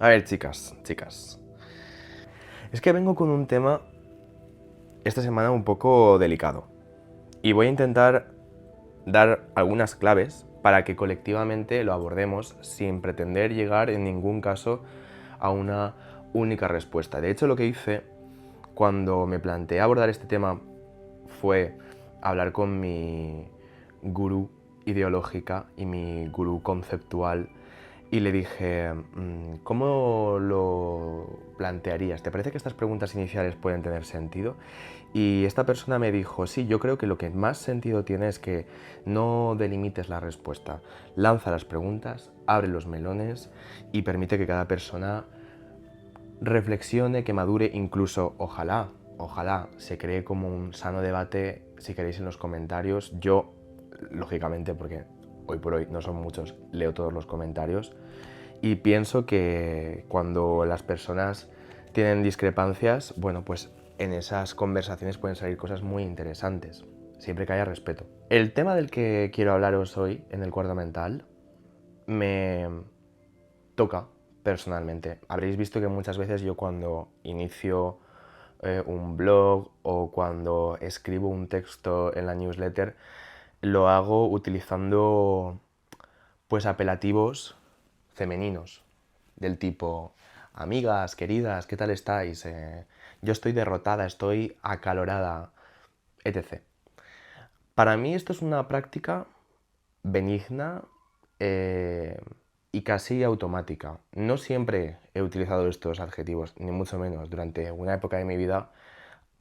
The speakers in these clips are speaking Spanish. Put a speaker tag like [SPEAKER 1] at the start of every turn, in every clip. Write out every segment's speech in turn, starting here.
[SPEAKER 1] A ver, chicas. Es que vengo con un tema esta semana un poco delicado. Y voy a intentar dar algunas claves para que colectivamente lo abordemos sin pretender llegar en ningún caso a una única respuesta. De hecho, lo que hice cuando me planteé abordar este tema fue hablar con mi gurú ideológica y mi gurú conceptual y le dije, ¿cómo lo plantearías? ¿Te parece que estas preguntas iniciales pueden tener sentido? Y esta persona me dijo, sí, yo creo que lo que más sentido tiene es que no delimites la respuesta. Lanza las preguntas, abre los melones y permite que cada persona reflexione, que madure, incluso, ojalá se cree como un sano debate, si queréis, en los comentarios. Yo, lógicamente, porque hoy por hoy no son muchos, leo todos los comentarios y pienso que cuando las personas tienen discrepancias, bueno, pues en esas conversaciones pueden salir cosas muy interesantes, siempre que haya respeto. El tema del que quiero hablaros hoy en el cuarto mental me toca personalmente. Habréis visto que muchas veces yo cuando inicio un blog o cuando escribo un texto en la newsletter lo hago utilizando pues apelativos femeninos del tipo amigas, queridas, ¿qué tal estáis? Yo estoy derrotada, estoy acalorada, etc. Para mí esto es una práctica benigna eh, y casi automática. No siempre he utilizado estos adjetivos, ni mucho menos. Durante una época de mi vida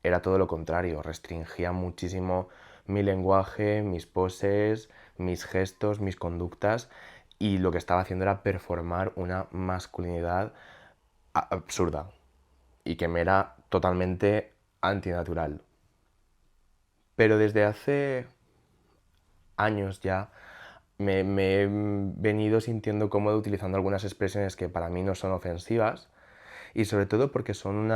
[SPEAKER 1] era todo lo contrario, restringía muchísimo mi lenguaje, mis poses, mis gestos, mis conductas y lo que estaba haciendo era performar una masculinidad absurda y que me era totalmente antinatural. Pero desde hace años ya me he venido sintiendo cómodo utilizando algunas expresiones que para mí no son ofensivas y sobre todo porque son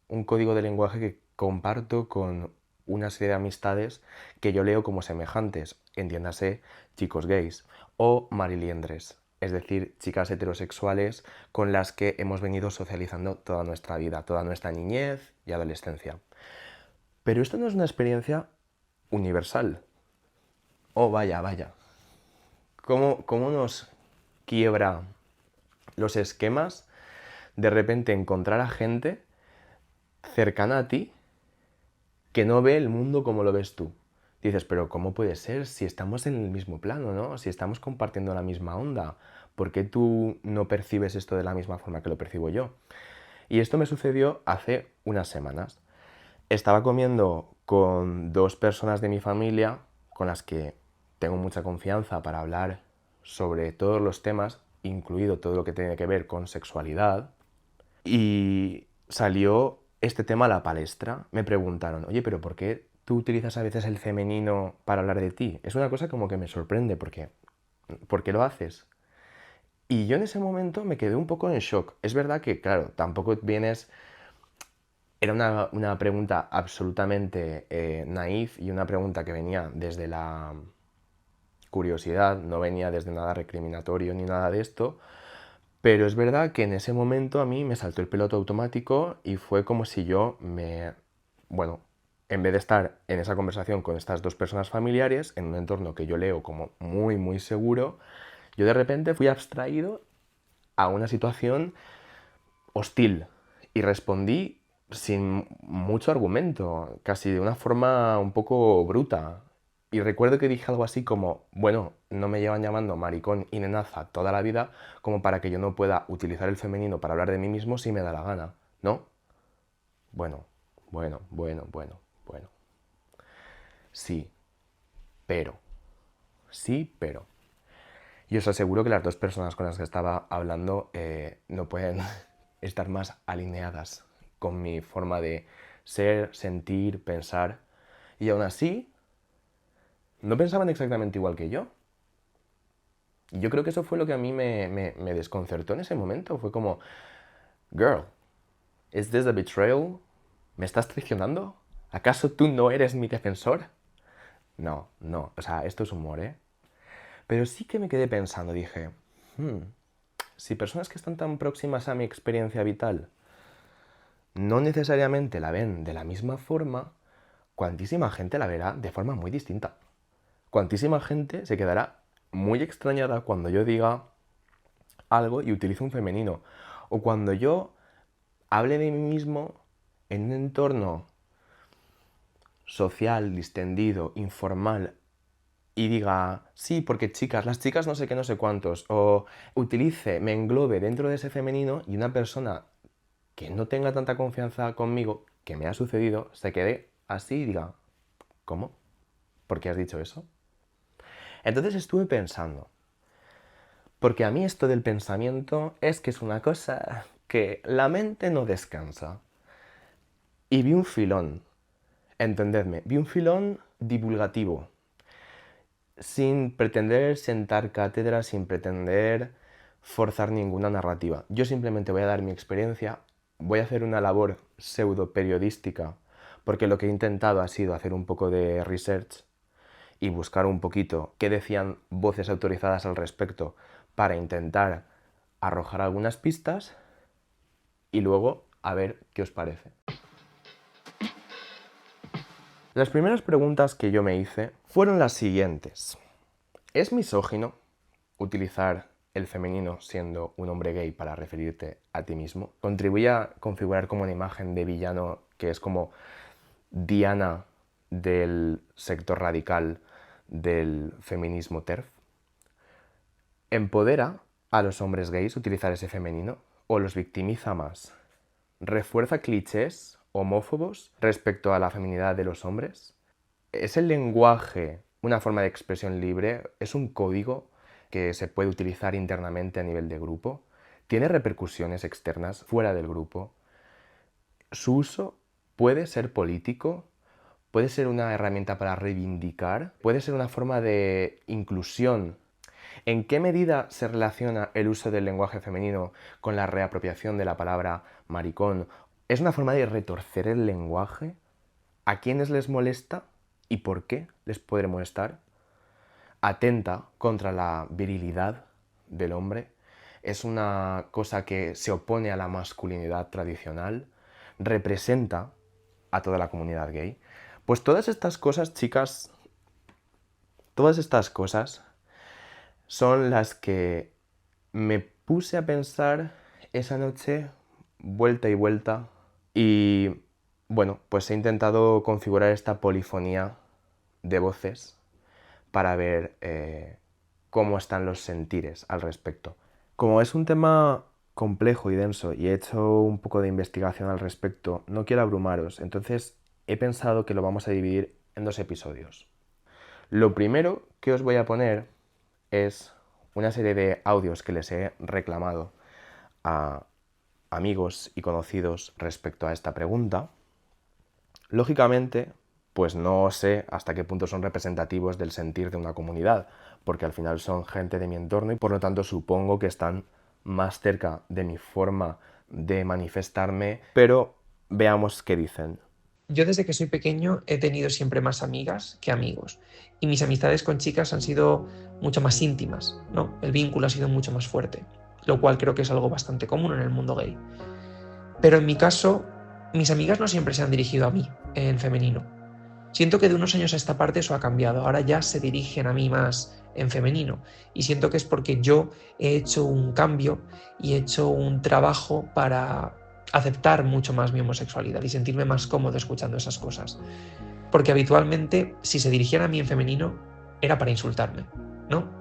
[SPEAKER 1] un código de lenguaje que comparto con una serie de amistades que yo leo como semejantes, entiéndase chicos gays o mariliendres, es decir, chicas heterosexuales con las que hemos venido socializando toda nuestra vida, toda nuestra niñez y adolescencia. Pero esto no es una experiencia universal. Oh, vaya. ¿Cómo nos quiebra los esquemas de repente encontrar a gente cercana a ti que no ve el mundo como lo ves tú? Dices, pero ¿cómo puede ser si estamos en el mismo plano, ¿no? Si estamos compartiendo la misma onda, ¿por qué tú no percibes esto de la misma forma que lo percibo yo? Y esto me sucedió hace unas semanas. Estaba comiendo con dos personas de mi familia con las que tengo mucha confianza para hablar sobre todos los temas, incluido todo lo que tiene que ver con sexualidad, y salió este tema a la palestra. Me preguntaron, oye, pero ¿por qué tú utilizas a veces el femenino para hablar de ti? Es una cosa como que me sorprende, porque ¿por qué lo haces? Y yo en ese momento me quedé un poco en shock. Es verdad que, claro, tampoco vienes. Era una pregunta absolutamente naif y una pregunta que venía desde la curiosidad, no venía desde nada recriminatorio ni nada de esto, pero es verdad que en ese momento a mí me saltó el piloto automático y fue como si yo bueno, en vez de estar en esa conversación con estas dos personas familiares, en un entorno que yo leo como muy seguro, yo de repente fui abstraído a una situación hostil y respondí sin mucho argumento, casi de una forma un poco bruta. Y recuerdo que dije algo así como, bueno, no me llevan llamando maricón y nenaza toda la vida como para que yo no pueda utilizar el femenino para hablar de mí mismo si me da la gana, ¿no? Bueno, bueno. Sí, pero, sí, pero. Y os aseguro que las dos personas con las que estaba hablando no pueden estar más alineadas con mi forma de ser, sentir, pensar. Y aún así, no pensaban exactamente igual que yo. Y yo creo que eso fue lo que a mí me desconcertó en ese momento. Fue como, girl, ¿is this a betrayal? ¿Me estás traicionando? ¿Acaso tú no eres mi defensor? No, o sea, esto es humor, ¿eh? Pero sí que me quedé pensando, dije, Si personas que están tan próximas a mi experiencia vital no necesariamente la ven de la misma forma, cuantísima gente la verá de forma muy distinta. Cuantísima gente se quedará muy extrañada cuando yo diga algo y utilice un femenino. O cuando yo hable de mí mismo en un entorno social, distendido, informal, y diga, sí, porque chicas, las chicas no sé qué, no sé cuántos, o utilice, me englobe dentro de ese femenino y una persona que no tenga tanta confianza conmigo, que me ha sucedido, se quede así y diga, ¿cómo? ¿Por qué has dicho eso? Entonces estuve pensando, porque a mí esto del pensamiento es que es una cosa que la mente no descansa. Y vi un filón, entendedme, vi un filón divulgativo, sin pretender sentar cátedra, sin pretender forzar ninguna narrativa. Yo simplemente voy a dar mi experiencia, voy a hacer una labor pseudo periodística, porque lo que he intentado ha sido hacer un poco de research y buscar un poquito qué decían voces autorizadas al respecto para intentar arrojar algunas pistas y luego a ver qué os parece. Las primeras preguntas que yo me hice fueron las siguientes. ¿Es misógino utilizar el femenino siendo un hombre gay para referirte a ti mismo? ¿Contribuye a configurar como una imagen de villano que es como Diana del sector radical del feminismo TERF? ¿Empodera a los hombres gays utilizar ese femenino o los victimiza más? ¿Refuerza clichés homófobos respecto a la feminidad de los hombres? ¿Es el lenguaje una forma de expresión libre? ¿Es un código que se puede utilizar internamente a nivel de grupo? ¿Tiene repercusiones externas fuera del grupo? ¿Su uso puede ser político? ¿Puede ser una herramienta para reivindicar? ¿Puede ser una forma de inclusión? ¿En qué medida se relaciona el uso del lenguaje femenino con la reapropiación de la palabra maricón? ¿Es una forma de retorcer el lenguaje? ¿A quiénes les molesta y por qué les puede molestar? ¿Atenta contra la virilidad del hombre? ¿Es una cosa que se opone a la masculinidad tradicional? ¿Representa a toda la comunidad gay? Pues todas estas cosas, chicas, todas estas cosas son las que me puse a pensar esa noche, vuelta y vuelta, y bueno, pues he intentado configurar esta polifonía de voces para ver cómo están los sentires al respecto. Como es un tema complejo y denso y he hecho un poco de investigación al respecto, no quiero abrumaros, entonces he pensado que lo vamos a dividir en 2 episodios. Lo primero que os voy a poner es una serie de audios que les he reclamado a amigos y conocidos respecto a esta pregunta. Lógicamente, pues no sé hasta qué punto son representativos del sentir de una comunidad, porque al final son gente de mi entorno y por lo tanto supongo que están más cerca de mi forma de manifestarme, pero veamos qué dicen.
[SPEAKER 2] Yo desde que soy pequeño he tenido siempre más amigas que amigos y mis amistades con chicas han sido mucho más íntimas, ¿no? El vínculo ha sido mucho más fuerte, lo cual creo que es algo bastante común en el mundo gay. Pero en mi caso, mis amigas no siempre se han dirigido a mí en femenino. Siento que de unos años a esta parte eso ha cambiado, ahora ya se dirigen a mí más en femenino y siento que es porque yo he hecho un cambio y he hecho un trabajo para aceptar mucho más mi homosexualidad y sentirme más cómodo escuchando esas cosas. Porque habitualmente, si se dirigían a mí en femenino, era para insultarme, ¿no?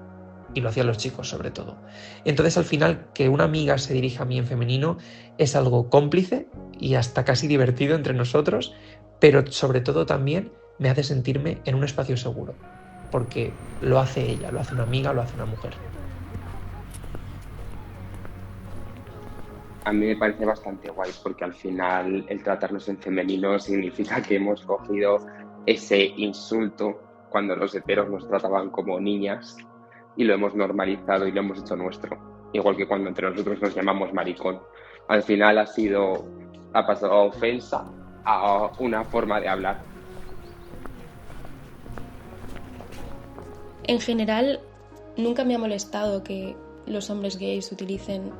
[SPEAKER 2] Y lo hacían los chicos, sobre todo. Entonces, al final, que una amiga se dirija a mí en femenino es algo cómplice y hasta casi divertido entre nosotros, pero sobre todo también me hace sentirme en un espacio seguro, porque lo hace ella, lo hace una amiga, lo hace una mujer.
[SPEAKER 3] A mí me parece bastante guay porque al final el tratarnos en femenino significa que hemos cogido ese insulto cuando los heteros nos trataban como niñas y lo hemos normalizado y lo hemos hecho nuestro. Igual que cuando entre nosotros nos llamamos maricón. Al final ha pasado a ofensa a una forma de hablar.
[SPEAKER 4] En general, nunca me ha molestado que los hombres gays utilicen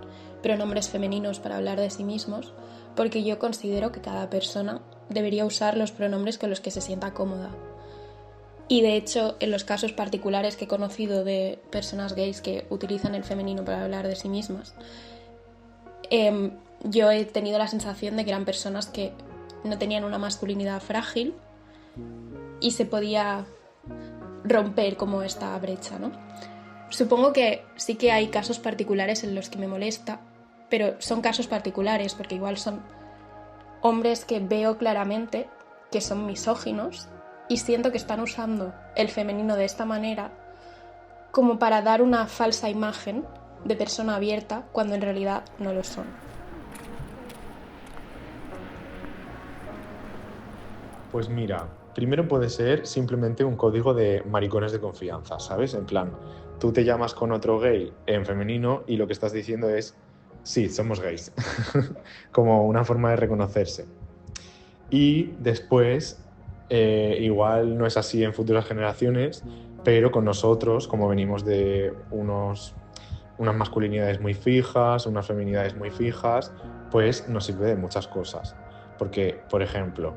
[SPEAKER 4] pronombres femeninos para hablar de sí mismos, porque yo considero que cada persona debería usar los pronombres con los que se sienta cómoda. Y de hecho, en los casos particulares que he conocido de personas gays que utilizan el femenino para hablar de sí mismas, yo he tenido la sensación de que eran personas que no tenían una masculinidad frágil y se podía romper como esta brecha, ¿no? Supongo que sí que hay casos particulares en los que me molesta, pero son casos particulares porque igual son hombres que veo claramente que son misóginos y siento que están usando el femenino de esta manera como para dar una falsa imagen de persona abierta cuando en realidad no lo son.
[SPEAKER 5] Pues mira, primero puede ser simplemente un código de maricones de confianza, ¿sabes? En plan, tú te llamas con otro gay en femenino y lo que estás diciendo es, sí, somos gays, como una forma de reconocerse. Y después, igual no es así en futuras generaciones, pero con nosotros, como venimos de unas masculinidades muy fijas, unas feminidades muy fijas, pues nos sirve de muchas cosas. Porque, por ejemplo,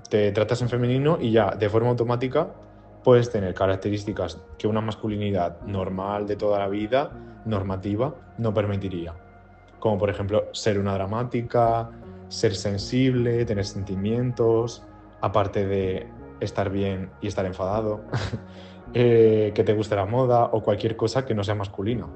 [SPEAKER 5] te tratas en femenino y ya de forma automática puedes tener características que una masculinidad normal de toda la vida, normativa, no permitiría. Como por ejemplo ser una dramática, ser sensible, tener sentimientos, aparte de estar bien y estar enfadado, que te guste la moda o cualquier cosa que no sea masculina.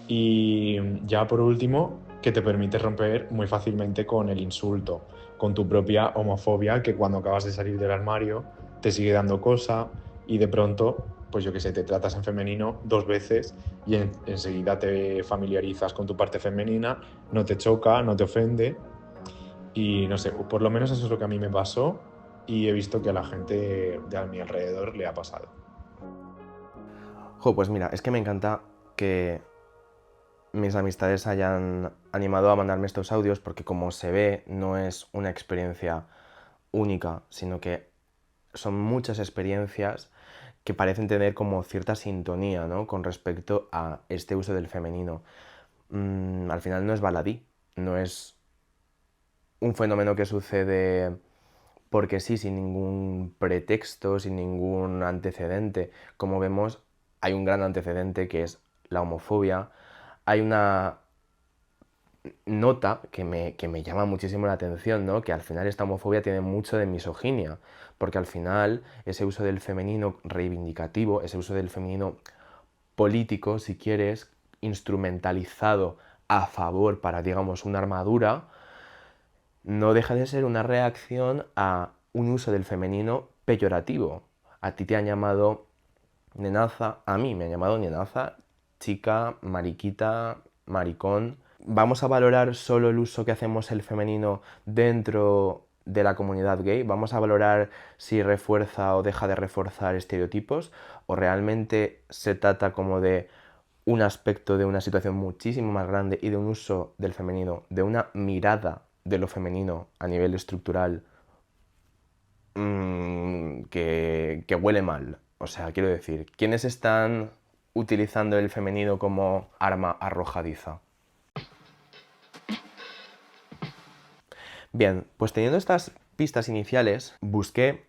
[SPEAKER 5] Y ya por último, que te permite romper muy fácilmente con el insulto, con tu propia homofobia, que cuando acabas de salir del armario te sigue dando cosa y de pronto, pues yo qué sé, te tratas en femenino 2 veces y enseguida te familiarizas con tu parte femenina, no te choca, no te ofende y no sé, por lo menos eso es lo que a mí me pasó y he visto que a la gente de a mi alrededor le ha pasado.
[SPEAKER 1] Jo, pues mira, es que me encanta que mis amistades hayan animado a mandarme estos audios porque como se ve no es una experiencia única, sino que son muchas experiencias que parecen tener como cierta sintonía, ¿no? Con respecto a este uso del femenino. Al final no es baladí, no es un fenómeno que sucede porque sí, sin ningún pretexto, sin ningún antecedente. Como vemos, hay un gran antecedente que es la homofobia. Hay una nota que me llama muchísimo la atención, ¿no? Que al final esta homofobia tiene mucho de misoginia, porque al final ese uso del femenino reivindicativo, ese uso del femenino político, si quieres, instrumentalizado a favor para, digamos, una armadura, no deja de ser una reacción a un uso del femenino peyorativo. A ti te han llamado nenaza, a mí me han llamado nenaza, chica, mariquita, maricón. ¿Vamos a valorar solo el uso que hacemos el femenino dentro de la comunidad gay? ¿Vamos a valorar si refuerza o deja de reforzar estereotipos? ¿O realmente se trata como de un aspecto de una situación muchísimo más grande y de un uso del femenino, de una mirada de lo femenino a nivel estructural que huele mal? O sea, quiero decir, ¿quiénes están utilizando el femenino como arma arrojadiza? Bien, pues teniendo estas pistas iniciales, busqué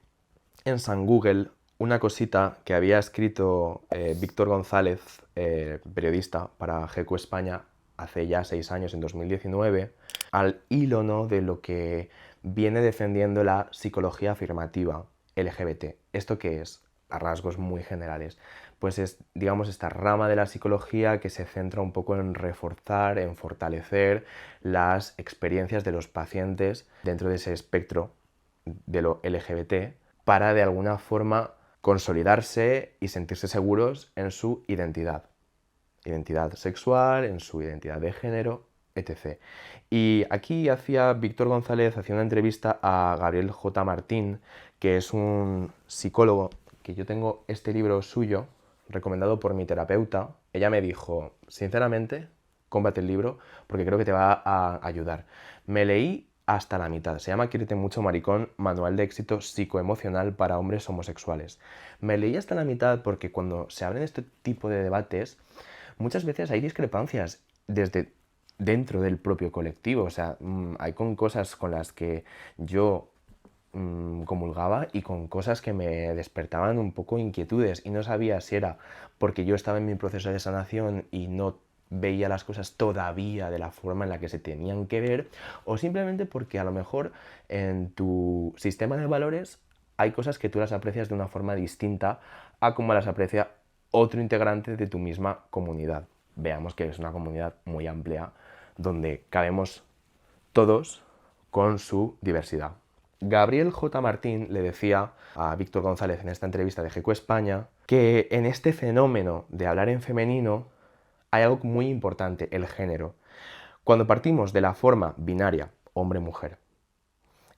[SPEAKER 1] en San Google una cosita que había escrito Víctor González, periodista para GQ España, hace ya 6 años, en 2019, al hilo, ¿no?, de lo que viene defendiendo la psicología afirmativa LGBT. ¿Esto qué es? A rasgos muy generales. Pues es, digamos, esta rama de la psicología que se centra un poco en reforzar, en fortalecer las experiencias de los pacientes dentro de ese espectro de lo LGBT para de alguna forma consolidarse y sentirse seguros en su identidad sexual, en su identidad de género, etc. Y aquí Víctor González hacía una entrevista a Gabriel J. Martín, que es un psicólogo, que yo tengo este libro suyo, recomendado por mi terapeuta. Ella me dijo, sinceramente, cómprate el libro porque creo que te va a ayudar. Me leí hasta la mitad. Se llama Quiérete mucho, maricón, manual de éxito psicoemocional para hombres homosexuales. Me leí hasta la mitad porque cuando se abren este tipo de debates, muchas veces hay discrepancias desde dentro del propio colectivo. O sea, hay con cosas con las que yo comulgaba y con cosas que me despertaban un poco inquietudes y no sabía si era porque yo estaba en mi proceso de sanación y no veía las cosas todavía de la forma en la que se tenían que ver, o simplemente porque a lo mejor en tu sistema de valores hay cosas que tú las aprecias de una forma distinta a como las aprecia otro integrante de tu misma comunidad. Veamos que es una comunidad muy amplia donde cabemos todos con su diversidad. Gabriel J. Martín le decía a Víctor González en esta entrevista de GQ España que en este fenómeno de hablar en femenino hay algo muy importante, el género. Cuando partimos de la forma binaria, hombre-mujer,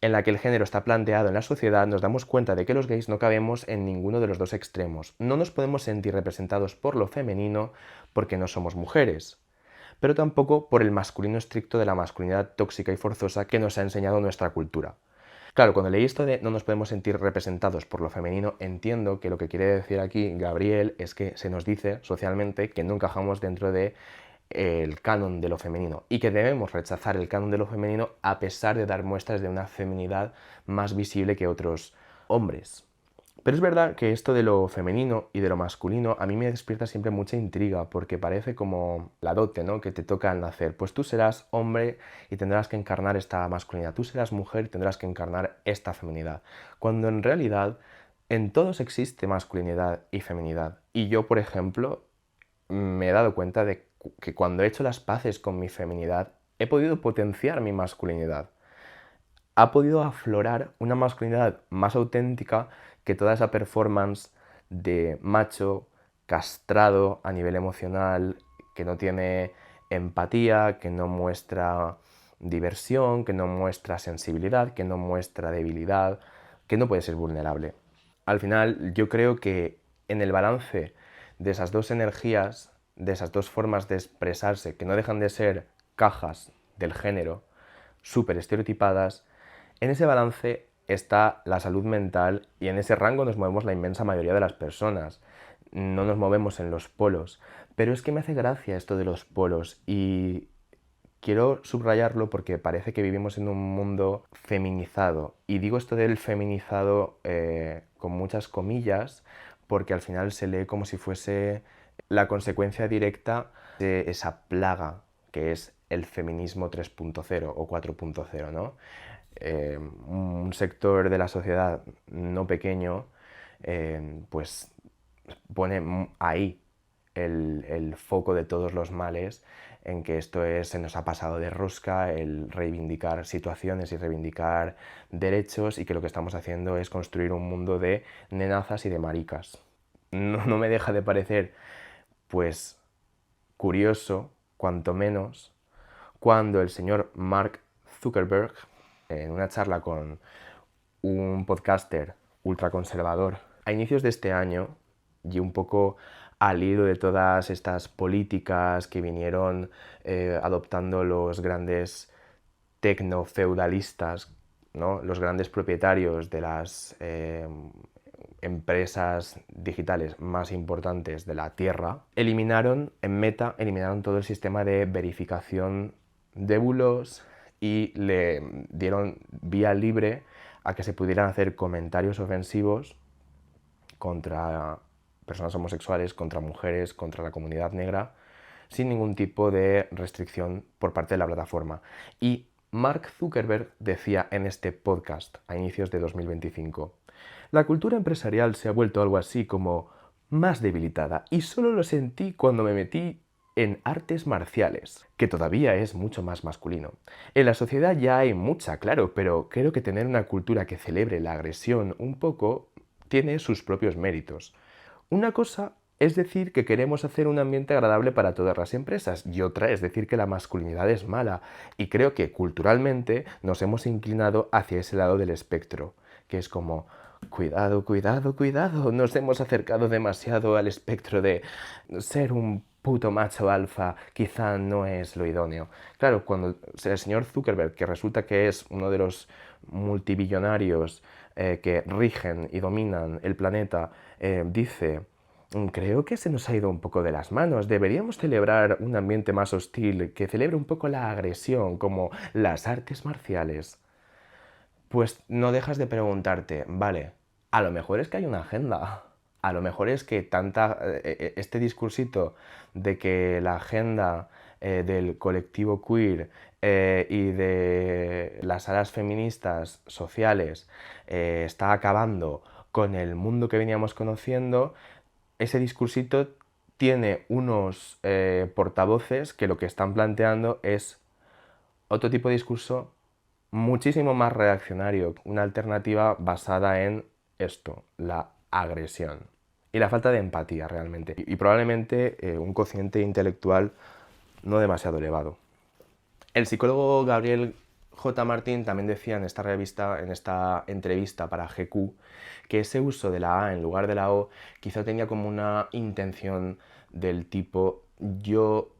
[SPEAKER 1] en la que el género está planteado en la sociedad, nos damos cuenta de que los gays no cabemos en ninguno de los dos extremos. No nos podemos sentir representados por lo femenino porque no somos mujeres, pero tampoco por el masculino estricto de la masculinidad tóxica y forzosa que nos ha enseñado nuestra cultura. Claro, cuando leí esto de no nos podemos sentir representados por lo femenino, entiendo que lo que quiere decir aquí Gabriel es que se nos dice socialmente que no encajamos dentro de el canon de lo femenino y que debemos rechazar el canon de lo femenino a pesar de dar muestras de una feminidad más visible que otros hombres. Pero es verdad que esto de lo femenino y de lo masculino a mí me despierta siempre mucha intriga porque parece como la dote, ¿no?, que te toca al nacer. Pues tú serás hombre y tendrás que encarnar esta masculinidad. Tú serás mujer y tendrás que encarnar esta feminidad. Cuando en realidad en todos existe masculinidad y feminidad. Y yo, por ejemplo, me he dado cuenta de que cuando he hecho las paces con mi feminidad he podido potenciar mi masculinidad. Ha podido aflorar una masculinidad más auténtica que toda esa performance de macho castrado a nivel emocional, que no tiene empatía, que no muestra diversión, que no muestra sensibilidad, que no muestra debilidad, que no puede ser vulnerable. Al final, yo creo que en el balance de esas dos energías, de esas dos formas de expresarse, que no dejan de ser cajas del género, súper estereotipadas, en ese balance está la salud mental y en ese rango nos movemos la inmensa mayoría de las personas. No nos movemos en los polos. Pero es que me hace gracia esto de los polos y quiero subrayarlo porque parece que vivimos en un mundo feminizado. Y digo esto del feminizado con muchas comillas porque al final se lee como si fuese la consecuencia directa de esa plaga que es el feminismo 3.0 o 4.0, ¿no? Un sector de la sociedad no pequeño pues pone ahí el foco de todos los males en que se nos ha pasado de rosca el reivindicar situaciones y reivindicar derechos y que lo que estamos haciendo es construir un mundo de nenazas y de maricas. No me deja de parecer pues curioso, cuanto menos, cuando el señor Mark Zuckerberg, en una charla con un podcaster ultraconservador a inicios de este año, y un poco al hilo de todas estas políticas que vinieron adoptando los grandes tecnofeudalistas, ¿no?, los grandes propietarios de las empresas digitales más importantes de la Tierra, eliminaron todo el sistema de verificación de bulos y le dieron vía libre a que se pudieran hacer comentarios ofensivos contra personas homosexuales, contra mujeres, contra la comunidad negra, sin ningún tipo de restricción por parte de la plataforma. Y Mark Zuckerberg decía en este podcast a inicios de 2025: la cultura empresarial se ha vuelto algo así como más debilitada y solo lo sentí cuando me metí en artes marciales, que todavía es mucho más masculino. En la sociedad ya hay mucha, claro, pero creo que tener una cultura que celebre la agresión un poco tiene sus propios méritos. Una cosa es decir que queremos hacer un ambiente agradable para todas las empresas y otra es decir que la masculinidad es mala, y creo que culturalmente nos hemos inclinado hacia ese lado del espectro, que es como cuidado, cuidado, cuidado, nos hemos acercado demasiado al espectro de ser un puto macho alfa quizá no es lo idóneo. Claro, cuando el señor Zuckerberg, que resulta que es uno de los multibillonarios que rigen y dominan el planeta, dice: creo que se nos ha ido un poco de las manos, deberíamos celebrar un ambiente más hostil, que celebre un poco la agresión, como las artes marciales. Pues no dejas de preguntarte, vale, a lo mejor es que hay una agenda. A lo mejor es que este discursito de que la agenda del colectivo queer y de las alas feministas sociales está acabando con el mundo que veníamos conociendo, ese discursito tiene unos portavoces que lo que están planteando es otro tipo de discurso muchísimo más reaccionario, una alternativa basada en esto, la agresión y la falta de empatía realmente, y probablemente un cociente intelectual no demasiado elevado. El psicólogo Gabriel J. Martín también decía en esta entrevista para GQ, que ese uso de la A en lugar de la O quizá tenía como una intención del tipo: yo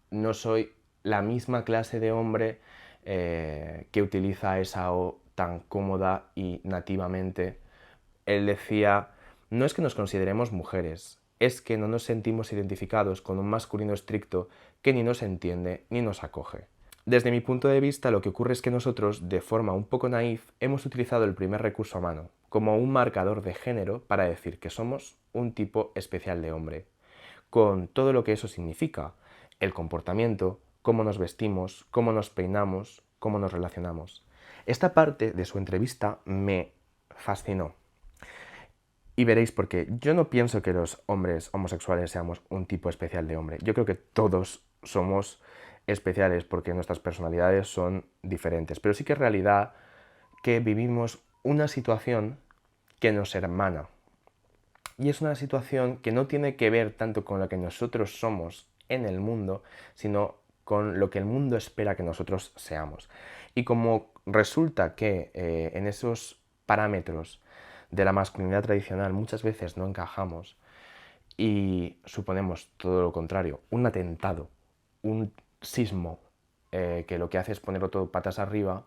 [SPEAKER 1] no soy la misma clase de hombre que utiliza esa O tan cómoda y nativamente. Él decía: no es que nos consideremos mujeres, es que no nos sentimos identificados con un masculino estricto que ni nos entiende ni nos acoge. Desde mi punto de vista, lo que ocurre es que nosotros, de forma un poco naif, hemos utilizado el primer recurso a mano, como un marcador de género para decir que somos un tipo especial de hombre, con todo lo que eso significa: el comportamiento, cómo nos vestimos, cómo nos peinamos, cómo nos relacionamos. Esta parte de su entrevista me fascinó. Y veréis por qué. Yo no pienso que los hombres homosexuales seamos un tipo especial de hombre. Yo creo que todos somos especiales porque nuestras personalidades son diferentes. Pero sí que es realidad que vivimos una situación que nos hermana. Y es una situación que no tiene que ver tanto con lo que nosotros somos en el mundo, sino con lo que el mundo espera que nosotros seamos. Y como resulta que en esos parámetros de la masculinidad tradicional muchas veces no encajamos y suponemos todo lo contrario, un atentado, un sismo que lo que hace es ponerlo todo patas arriba,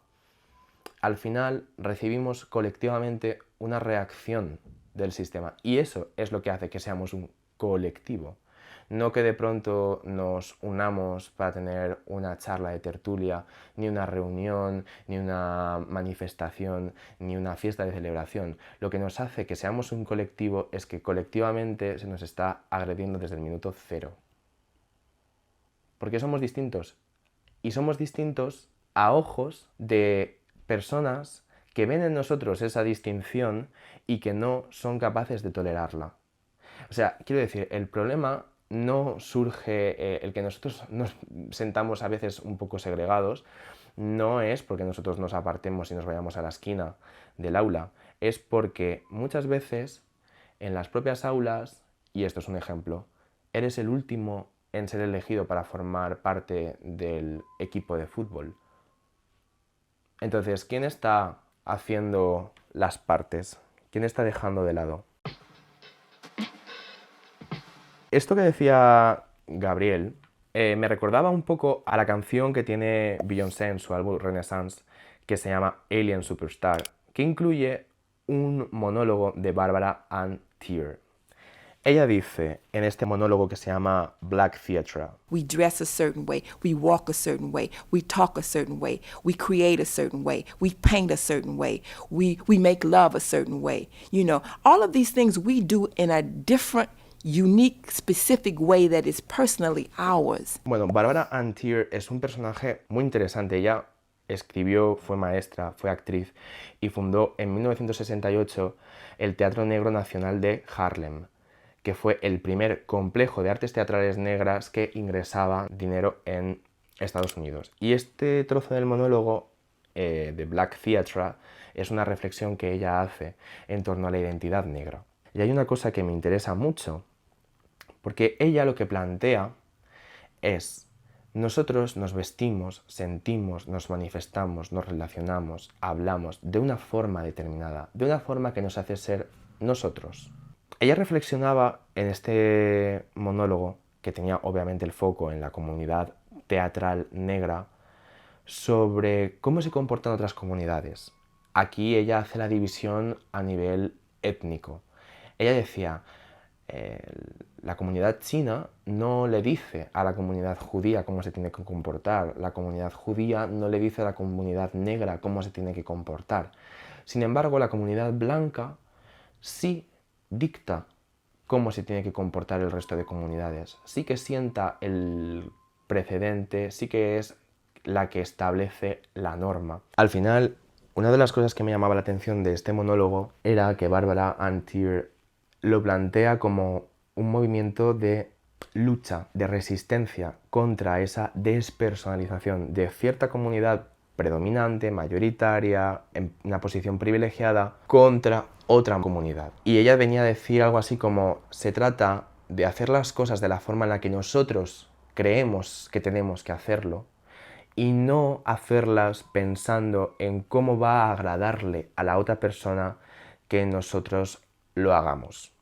[SPEAKER 1] al final recibimos colectivamente una reacción del sistema, y eso es lo que hace que seamos un colectivo. No que de pronto nos unamos para tener una charla de tertulia, ni una reunión, ni una manifestación, ni una fiesta de celebración. Lo que nos hace que seamos un colectivo es que colectivamente se nos está agrediendo desde el minuto cero. Porque somos distintos. Y somos distintos a ojos de personas que ven en nosotros esa distinción y que no son capaces de tolerarla. O sea, quiero decir, el problema no surge, el que nosotros nos sentamos a veces un poco segregados, no es porque nosotros nos apartemos y nos vayamos a la esquina del aula, es porque muchas veces en las propias aulas, y esto es un ejemplo, eres el último en ser elegido para formar parte del equipo de fútbol. Entonces, ¿quién está haciendo las partes? ¿Quién está dejando de lado? Esto que decía Gabriel me recordaba un poco a la canción que tiene Beyoncé en su álbum Renaissance, que se llama Alien Superstar, que incluye un monólogo de Barbara Ann Teer. Ella dice en este monólogo que se llama Black Theatre:
[SPEAKER 6] We dress a certain way, we walk a certain way, we talk a certain way, we create a certain way, we paint a certain way, we make love a certain way. You know, all of these things we do in a different, unique, specific way that is personally ours.
[SPEAKER 1] Bueno, Barbara Ann Teer es un personaje muy interesante. Ella escribió, fue maestra, fue actriz y fundó en 1968 el Teatro Negro Nacional de Harlem, que fue el primer complejo de artes teatrales negras que ingresaba dinero en Estados Unidos. Y este trozo del monólogo de Black Theatre es una reflexión que ella hace en torno a la identidad negra. Y hay una cosa que me interesa mucho, porque ella lo que plantea es: nosotros nos vestimos, sentimos, nos manifestamos, nos relacionamos, hablamos de una forma determinada, de una forma que nos hace ser nosotros. Ella reflexionaba en este monólogo que tenía obviamente el foco en la comunidad teatral negra, sobre cómo se comportan otras comunidades. Aquí ella hace la división a nivel étnico. Ella decía, la comunidad china no le dice a la comunidad judía cómo se tiene que comportar, la comunidad judía no le dice a la comunidad negra cómo se tiene que comportar. Sin embargo, la comunidad blanca sí dicta cómo se tiene que comportar el resto de comunidades, sí que sienta el precedente, sí que es la que establece la norma. Al final, una de las cosas que me llamaba la atención de este monólogo era que Barbara Ann Teer lo plantea como un movimiento de lucha, de resistencia contra esa despersonalización de cierta comunidad predominante, mayoritaria, en una posición privilegiada, contra otra comunidad. Y ella venía a decir algo así como, se trata de hacer las cosas de la forma en la que nosotros creemos que tenemos que hacerlo, y no hacerlas pensando en cómo va a agradarle a la otra persona que nosotros lo hagamos.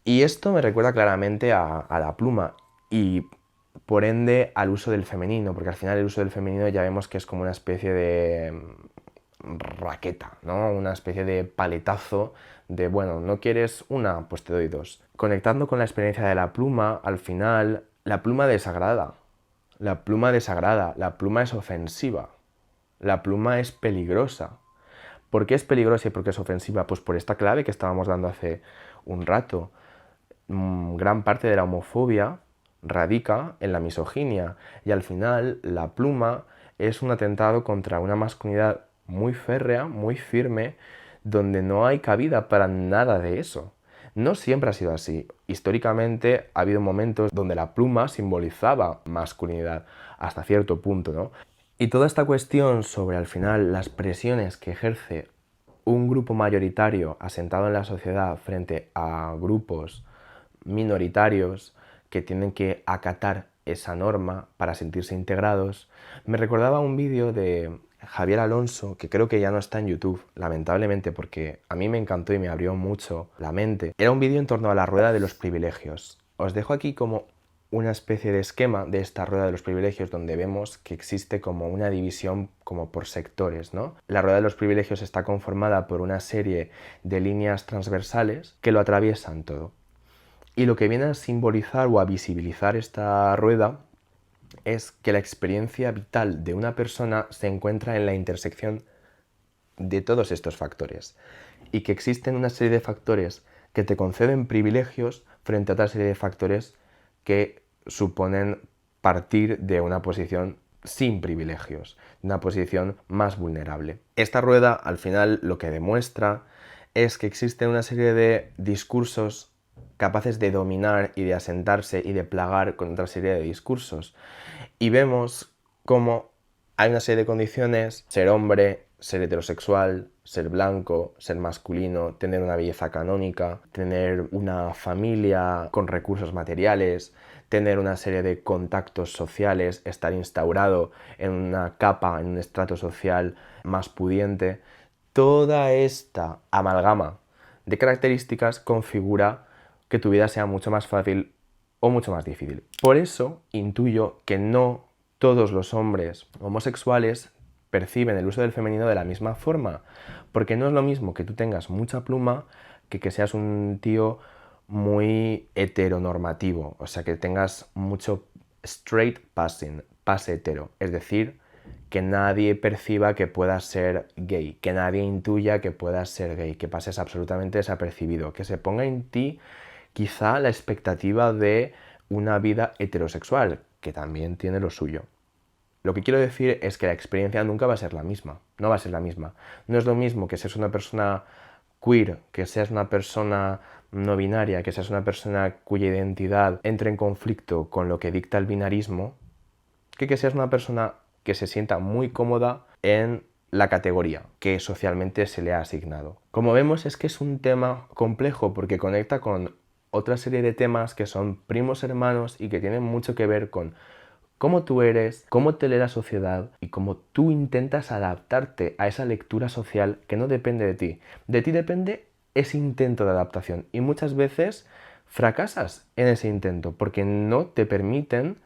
[SPEAKER 1] Y esto me recuerda claramente a la pluma y por ende al uso del femenino, porque al final el uso del femenino ya vemos que es como una especie de raqueta, ¿no? Una especie de paletazo de, bueno, ¿no quieres una? Pues te doy dos. Conectando con la experiencia de la pluma, al final la pluma desagrada. La pluma desagrada, la pluma es ofensiva, la pluma es peligrosa. ¿Por qué es peligrosa y por qué es ofensiva? Pues por esta clave que estábamos dando hace un rato. Gran parte de la homofobia radica en la misoginia y al final la pluma es un atentado contra una masculinidad muy férrea, muy firme, donde no hay cabida para nada de eso. No siempre ha sido así. Históricamente ha habido momentos donde la pluma simbolizaba masculinidad hasta cierto punto, ¿no? Y toda esta cuestión sobre al final las presiones que ejerce un grupo mayoritario asentado en la sociedad frente a grupos minoritarios que tienen que acatar esa norma para sentirse integrados, me recordaba un vídeo de Javier Alonso, que creo que ya no está en YouTube, lamentablemente, porque a mí me encantó y me abrió mucho la mente. Era un vídeo en torno a la rueda de los privilegios. Os dejo aquí como una especie de esquema de esta rueda de los privilegios donde vemos que existe como una división como por sectores, ¿no? La rueda de los privilegios está conformada por una serie de líneas transversales que lo atraviesan todo. Y lo que viene a simbolizar o a visibilizar esta rueda es que la experiencia vital de una persona se encuentra en la intersección de todos estos factores y que existen una serie de factores que te conceden privilegios frente a otra serie de factores que suponen partir de una posición sin privilegios, una posición más vulnerable. Esta rueda al final lo que demuestra es que existe una serie de discursos capaces de dominar y de asentarse y de plagar con otra serie de discursos. Y vemos cómo hay una serie de condiciones: ser hombre, ser heterosexual, ser blanco, ser masculino, tener una belleza canónica, tener una familia con recursos materiales, tener una serie de contactos sociales, estar instaurado en una capa, en un estrato social más pudiente. Toda esta amalgama de características configura que tu vida sea mucho más fácil o mucho más difícil. Por eso intuyo que no todos los hombres homosexuales perciben el uso del femenino de la misma forma, porque no es lo mismo que tú tengas mucha pluma que seas un tío muy heteronormativo, o sea, que tengas mucho straight passing, pase hetero, es decir, que nadie perciba que puedas ser gay, que nadie intuya que puedas ser gay, que pases absolutamente desapercibido, que se ponga en ti quizá la expectativa de una vida heterosexual, que también tiene lo suyo. Lo que quiero decir es que la experiencia nunca va a ser la misma, no va a ser la misma. No es lo mismo que seas una persona queer, que seas una persona no binaria, que seas una persona cuya identidad entre en conflicto con lo que dicta el binarismo, que seas una persona que se sienta muy cómoda en la categoría que socialmente se le ha asignado. Como vemos, es que es un tema complejo porque conecta con otra serie de temas que son primos hermanos y que tienen mucho que ver con cómo tú eres, cómo te lee la sociedad y cómo tú intentas adaptarte a esa lectura social que no depende de ti. De ti depende ese intento de adaptación y muchas veces fracasas en ese intento porque no te permiten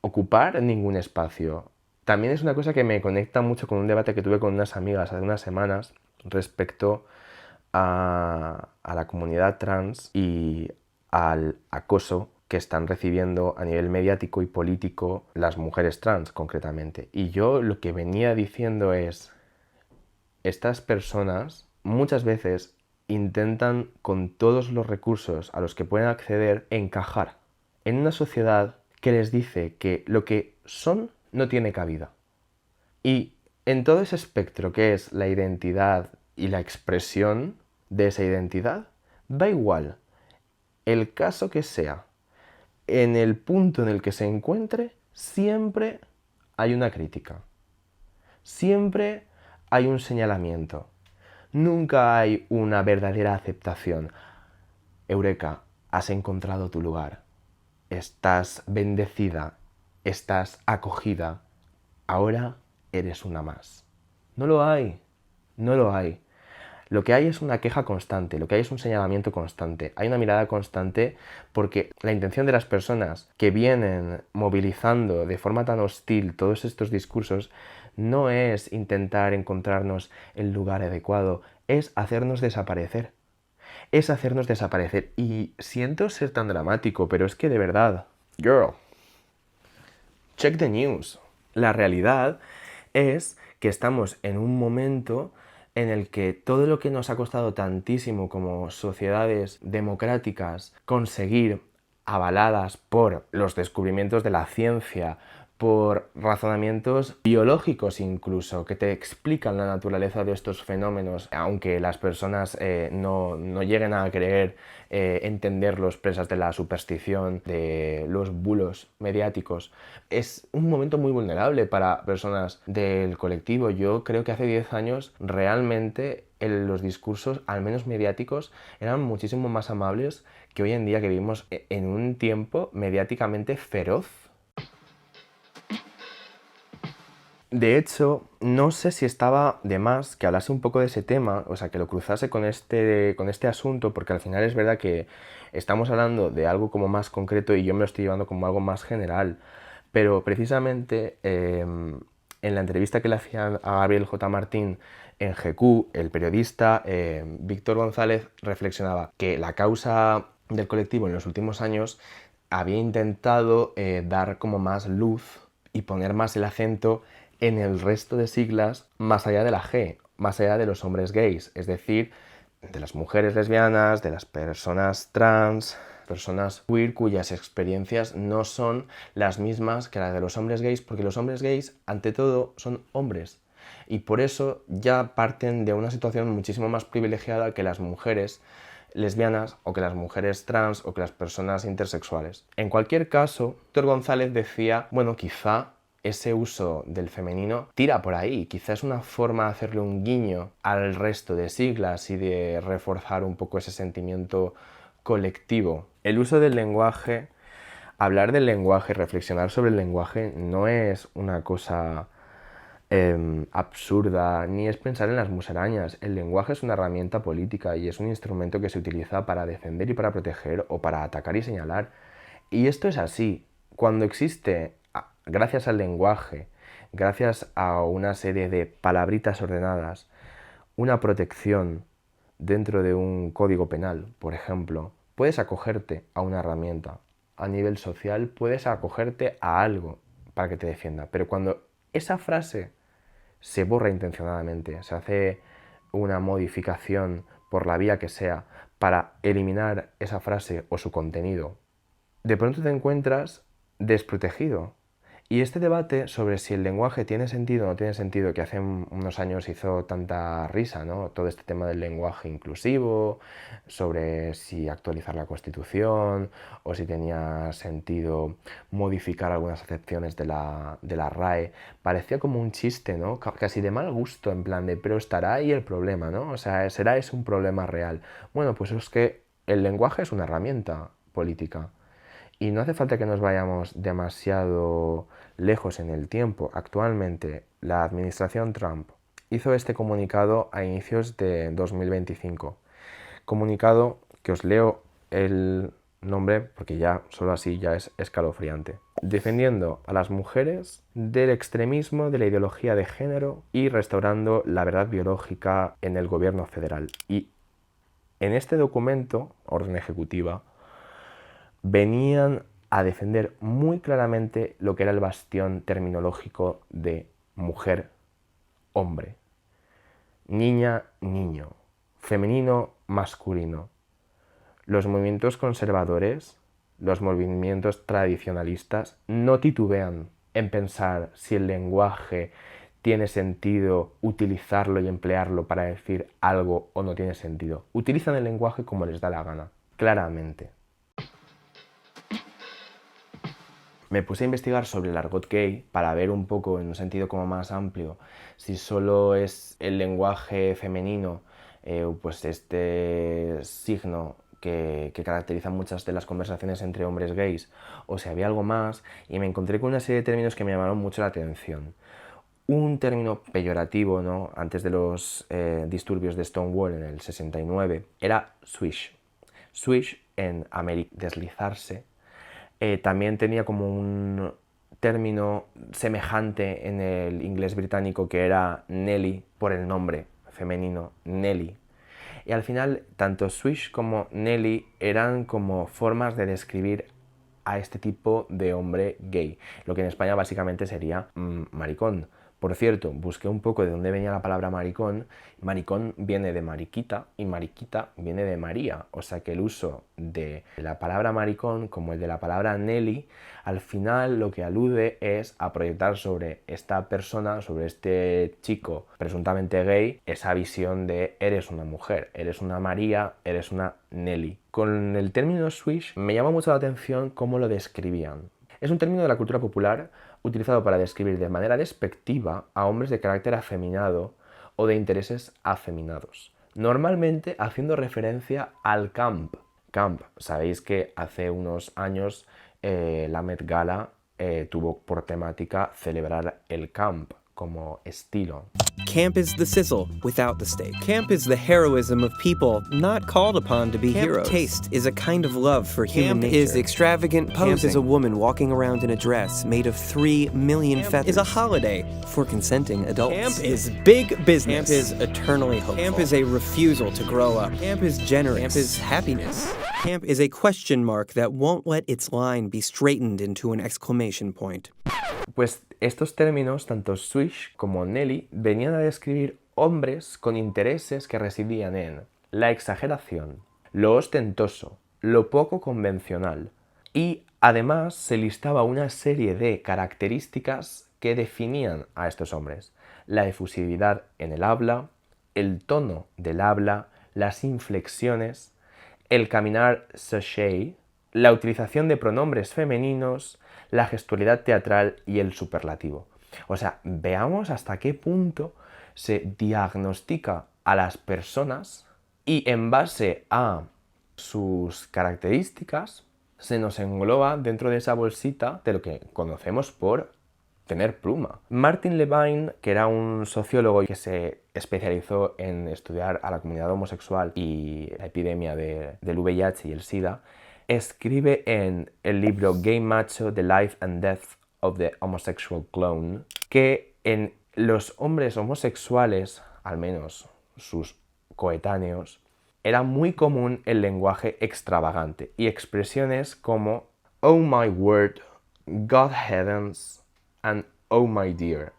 [SPEAKER 1] ocupar ningún espacio. También es una cosa que me conecta mucho con un debate que tuve con unas amigas hace unas semanas respecto a la comunidad trans y al acoso que están recibiendo a nivel mediático y político las mujeres trans concretamente. Y yo lo que venía diciendo es, estas personas muchas veces intentan con todos los recursos a los que pueden acceder encajar en una sociedad que les dice que lo que son no tiene cabida. Y en todo ese espectro que es la identidad y la expresión de esa identidad, da igual el caso que sea, en el punto en el que se encuentre, siempre hay una crítica. Siempre hay un señalamiento. Nunca hay una verdadera aceptación. Eureka, has encontrado tu lugar. Estás bendecida. Estás acogida. Ahora eres una más. No lo hay. No lo hay. Lo que hay es una queja constante, lo que hay es un señalamiento constante, hay una mirada constante porque la intención de las personas que vienen movilizando de forma tan hostil todos estos discursos no es intentar encontrarnos el lugar adecuado, es hacernos desaparecer. Es hacernos desaparecer. Y siento ser tan dramático, pero es que de verdad, girl, check the news. La realidad es que estamos en un momento en el que todo lo que nos ha costado tantísimo como sociedades democráticas conseguir, avaladas por los descubrimientos de la ciencia, por razonamientos biológicos incluso, que te explican la naturaleza de estos fenómenos, aunque las personas no lleguen a creer entenderlos presas de la superstición, de los bulos mediáticos. Es un momento muy vulnerable para personas del colectivo. Yo creo que hace 10 años realmente los discursos, al menos mediáticos, eran muchísimo más amables que hoy en día, que vivimos en un tiempo mediáticamente feroz. De hecho, no sé si estaba de más que hablase un poco de ese tema, o sea, que lo cruzase con este asunto, porque al final es verdad que estamos hablando de algo como más concreto y yo me lo estoy llevando como algo más general, pero precisamente en la entrevista que le hacían a Gabriel J. Martín en GQ, el periodista Víctor González reflexionaba que la causa del colectivo en los últimos años había intentado dar como más luz y poner más el acento en el resto de siglas más allá de la G, más allá de los hombres gays, es decir, de las mujeres lesbianas, de las personas trans, personas queer cuyas experiencias no son las mismas que las de los hombres gays, porque los hombres gays, ante todo, son hombres. Y por eso ya parten de una situación muchísimo más privilegiada que las mujeres lesbianas o que las mujeres trans o que las personas intersexuales. En cualquier caso, Víctor González decía, bueno, quizá ese uso del femenino tira por ahí, quizás es una forma de hacerle un guiño al resto de siglas y de reforzar un poco ese sentimiento colectivo. El uso del lenguaje, hablar del lenguaje, reflexionar sobre el lenguaje no es una cosa absurda, ni es pensar en las musarañas. El lenguaje es una herramienta política y es un instrumento que se utiliza para defender y para proteger o para atacar y señalar. Y esto es así. Cuando existe, gracias al lenguaje, gracias a una serie de palabritas ordenadas, una protección dentro de un código penal, por ejemplo, puedes acogerte a una herramienta. A nivel social puedes acogerte a algo para que te defienda. Pero cuando esa frase se borra intencionadamente, se hace una modificación por la vía que sea para eliminar esa frase o su contenido, de pronto te encuentras desprotegido. Y este debate sobre si el lenguaje tiene sentido o no tiene sentido, que hace unos años hizo tanta risa, ¿no? Todo este tema del lenguaje inclusivo, sobre si actualizar la Constitución o si tenía sentido modificar algunas acepciones de la RAE, parecía como un chiste, ¿no? Casi de mal gusto, en plan de, pero estará ahí el problema, ¿no? O sea, ¿será ese un problema real? Bueno, pues es que el lenguaje es una herramienta política. Y no hace falta que nos vayamos demasiado lejos en el tiempo. Actualmente, la administración Trump hizo este comunicado a inicios de 2025. Comunicado que os leo el nombre porque ya solo así ya es escalofriante. Defendiendo a las mujeres del extremismo de la ideología de género y restaurando la verdad biológica en el gobierno federal. Y en este documento, orden ejecutiva, venían a defender muy claramente lo que era el bastión terminológico de mujer, hombre, niña, niño, femenino, masculino. Los movimientos conservadores, los movimientos tradicionalistas no titubean en pensar si el lenguaje tiene sentido utilizarlo y emplearlo para decir algo o no tiene sentido. Utilizan el lenguaje como les da la gana, claramente. Me puse a investigar sobre el argot gay para ver un poco en un sentido como más amplio si solo es el lenguaje femenino, pues este signo que caracteriza muchas de las conversaciones entre hombres gays, o si había algo más, y me encontré con una serie de términos que me llamaron mucho la atención. Un término peyorativo, ¿no?, antes de los disturbios de Stonewall en el 69, era swish. Swish en América, deslizarse. También tenía como un término semejante en el inglés británico que era Nelly, por el nombre femenino, Nelly. Y al final, tanto swish como Nelly eran como formas de describir a este tipo de hombre gay, lo que en España básicamente sería maricón. Por cierto, busqué un poco de dónde venía la palabra maricón. Maricón viene de mariquita y mariquita viene de María. O sea que el uso de la palabra maricón como el de la palabra Nelly, al final lo que alude es a proyectar sobre esta persona, sobre este chico presuntamente gay, esa visión de eres una mujer, eres una María, eres una Nelly. Con el término swish me llama mucho la atención cómo lo describían. Es un término de la cultura popular utilizado para describir de manera despectiva a hombres de carácter afeminado o de intereses afeminados, normalmente haciendo referencia al camp. Camp, sabéis que hace unos años la Met Gala tuvo por temática celebrar el camp como estilo.
[SPEAKER 7] Camp is the sizzle without the steak. Camp is the heroism of people not called upon to be heroes. Taste is a kind of love for human nature. Camp is extravagant posing. Camp is a woman walking around in a dress made of 3 million feathers. Camp is a holiday for consenting adults. Camp is big business. Camp is eternally hopeful. Camp is a refusal to grow up. Camp is generous. Camp is happiness. Camp is a question mark that won't let its line be straightened into an exclamation point.
[SPEAKER 1] Pues estos términos, tanto swish como Nelly, venían a describir hombres con intereses que residían en la exageración, lo ostentoso, lo poco convencional, y además se listaba una serie de características que definían a estos hombres: la efusividad en el habla, el tono del habla, las inflexiones, el caminar sachet, la utilización de pronombres femeninos, la gestualidad teatral y el superlativo. O sea, veamos hasta qué punto se diagnostica a las personas y en base a sus características se nos engloba dentro de esa bolsita de lo que conocemos por tener pluma. Martin Levine, que era un sociólogo que se especializó en estudiar a la comunidad homosexual y la epidemia del VIH y el SIDA, escribe en el libro Gay Macho, The Life and Death of the Homosexual Clone, que en los hombres homosexuales, al menos sus coetáneos, era muy común el lenguaje extravagante y expresiones como "Oh my word", "God heavens" and "Oh my dear",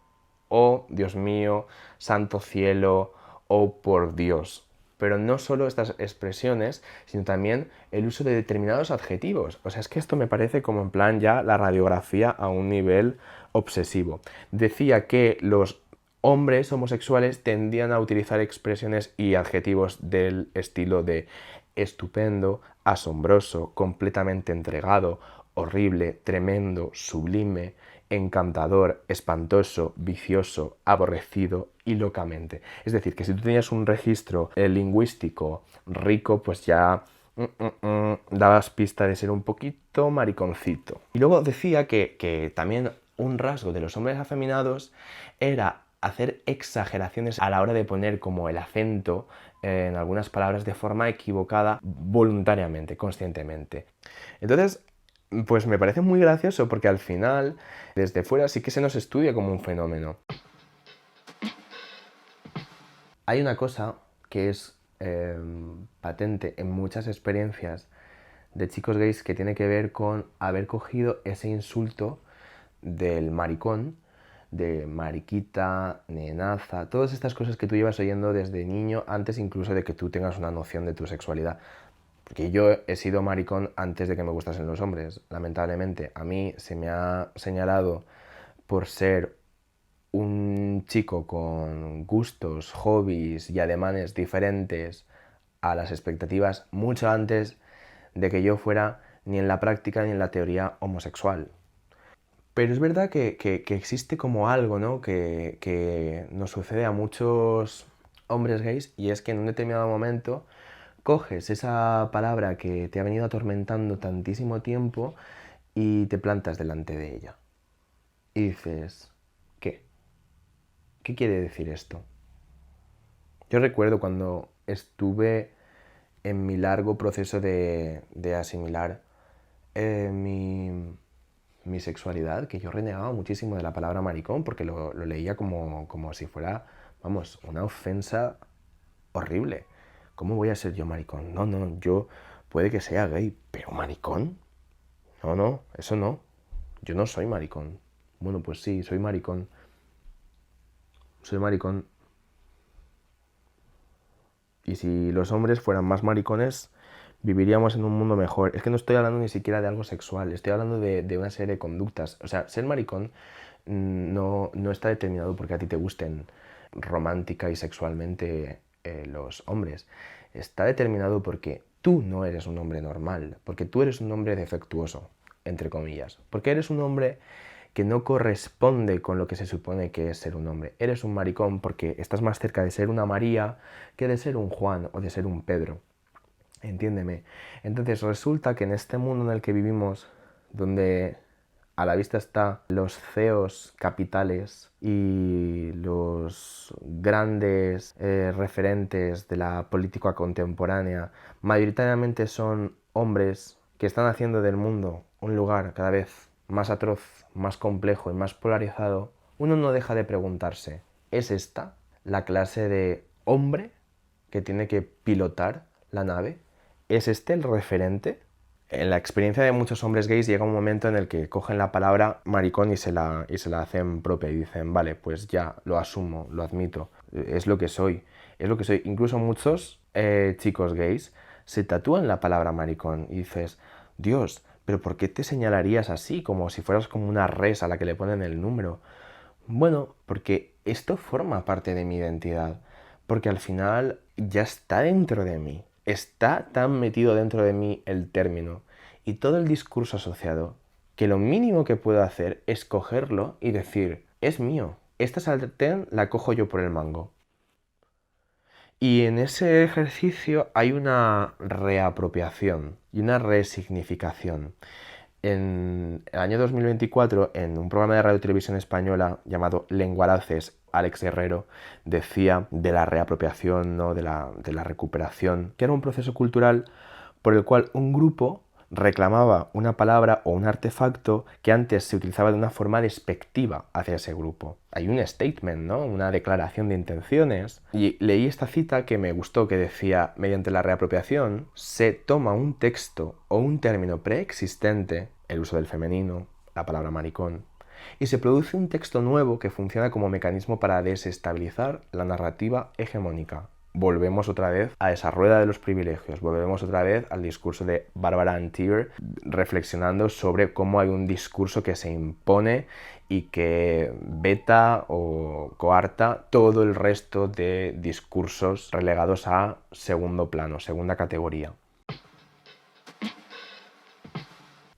[SPEAKER 1] "Oh Dios mío", "Santo cielo", "Oh por Dios". Pero no solo estas expresiones, sino también el uso de determinados adjetivos. O sea, es que esto me parece como en plan ya la radiografía a un nivel obsesivo. Decía que los hombres homosexuales tendían a utilizar expresiones y adjetivos del estilo de estupendo, asombroso, completamente entregado, horrible, tremendo, sublime, encantador, espantoso, vicioso, aborrecido y locamente. Es decir, que si tú tenías un registro lingüístico rico, pues ya dabas pista de ser un poquito mariconcito. Y luego decía que también un rasgo de los hombres afeminados era hacer exageraciones a la hora de poner como el acento en algunas palabras de forma equivocada, voluntariamente, conscientemente. Entonces, pues me parece muy gracioso porque al final, desde fuera sí que se nos estudia como un fenómeno. Hay una cosa que es patente en muchas experiencias de chicos gays que tiene que ver con haber cogido ese insulto del maricón, de mariquita, nenaza, todas estas cosas que tú llevas oyendo desde niño, antes incluso de que tú tengas una noción de tu sexualidad. Porque yo he sido maricón antes de que me gustasen los hombres, lamentablemente. A mí se me ha señalado por ser un chico con gustos, hobbies y ademanes diferentes a las expectativas mucho antes de que yo fuera ni en la práctica ni en la teoría homosexual. Pero es verdad que existe como algo, ¿no? que nos sucede a muchos hombres gays, y es que en un determinado momento coges esa palabra que te ha venido atormentando tantísimo tiempo y te plantas delante de ella. Y dices, ¿qué? ¿Qué quiere decir esto? Yo recuerdo cuando estuve en mi largo proceso de asimilar mi sexualidad, que yo renegaba muchísimo de la palabra maricón porque lo leía como si fuera, vamos, una ofensa horrible. ¿Cómo voy a ser yo maricón? No, yo puede que sea gay, pero ¿maricón? No, eso no. Yo no soy maricón. Bueno, pues sí, soy maricón. Soy maricón. Y si los hombres fueran más maricones, viviríamos en un mundo mejor. Es que no estoy hablando ni siquiera de algo sexual, estoy hablando de una serie de conductas. O sea, ser maricón no está determinado porque a ti te gusten romántica y sexualmente los hombres. Está determinado porque tú no eres un hombre normal, porque tú eres un hombre defectuoso, entre comillas. Porque eres un hombre que no corresponde con lo que se supone que es ser un hombre. Eres un maricón porque estás más cerca de ser una María que de ser un Juan o de ser un Pedro. Entiéndeme. Entonces resulta que en este mundo en el que vivimos, donde a la vista están los CEOs capitales y los grandes referentes de la política contemporánea, mayoritariamente son hombres que están haciendo del mundo un lugar cada vez más atroz, más complejo y más polarizado, uno no deja de preguntarse, ¿es esta la clase de hombre que tiene que pilotar la nave? ¿Es este el referente? En la experiencia de muchos hombres gays llega un momento en el que cogen la palabra maricón y se la hacen propia y dicen, vale, pues ya, lo asumo, lo admito, es lo que soy, es lo que soy. Incluso muchos chicos gays se tatúan la palabra maricón y dices, Dios, pero ¿por qué te señalarías así? Como si fueras como una res a la que le ponen el número. Bueno, porque esto forma parte de mi identidad, porque al final ya está dentro de mí. Está tan metido dentro de mí el término y todo el discurso asociado que lo mínimo que puedo hacer es cogerlo y decir, es mío, esta sartén la cojo yo por el mango. Y en ese ejercicio hay una reapropiación y una resignificación. En el año 2024, en un programa de radio y televisión española llamado Lenguaraces, Alex Herrero decía de la reapropiación, ¿no? de la recuperación, que era un proceso cultural por el cual un grupo reclamaba una palabra o un artefacto que antes se utilizaba de una forma despectiva hacia ese grupo. Hay un statement, ¿no? Una declaración de intenciones. Y leí esta cita que me gustó, que decía, mediante la reapropiación se toma un texto o un término preexistente, el uso del femenino, la palabra maricón, y se produce un texto nuevo que funciona como mecanismo para desestabilizar la narrativa hegemónica. Volvemos otra vez a esa rueda de los privilegios, volvemos otra vez al discurso de Barbara Antier, reflexionando sobre cómo hay un discurso que se impone y que veta o coarta todo el resto de discursos relegados a segundo plano, segunda categoría.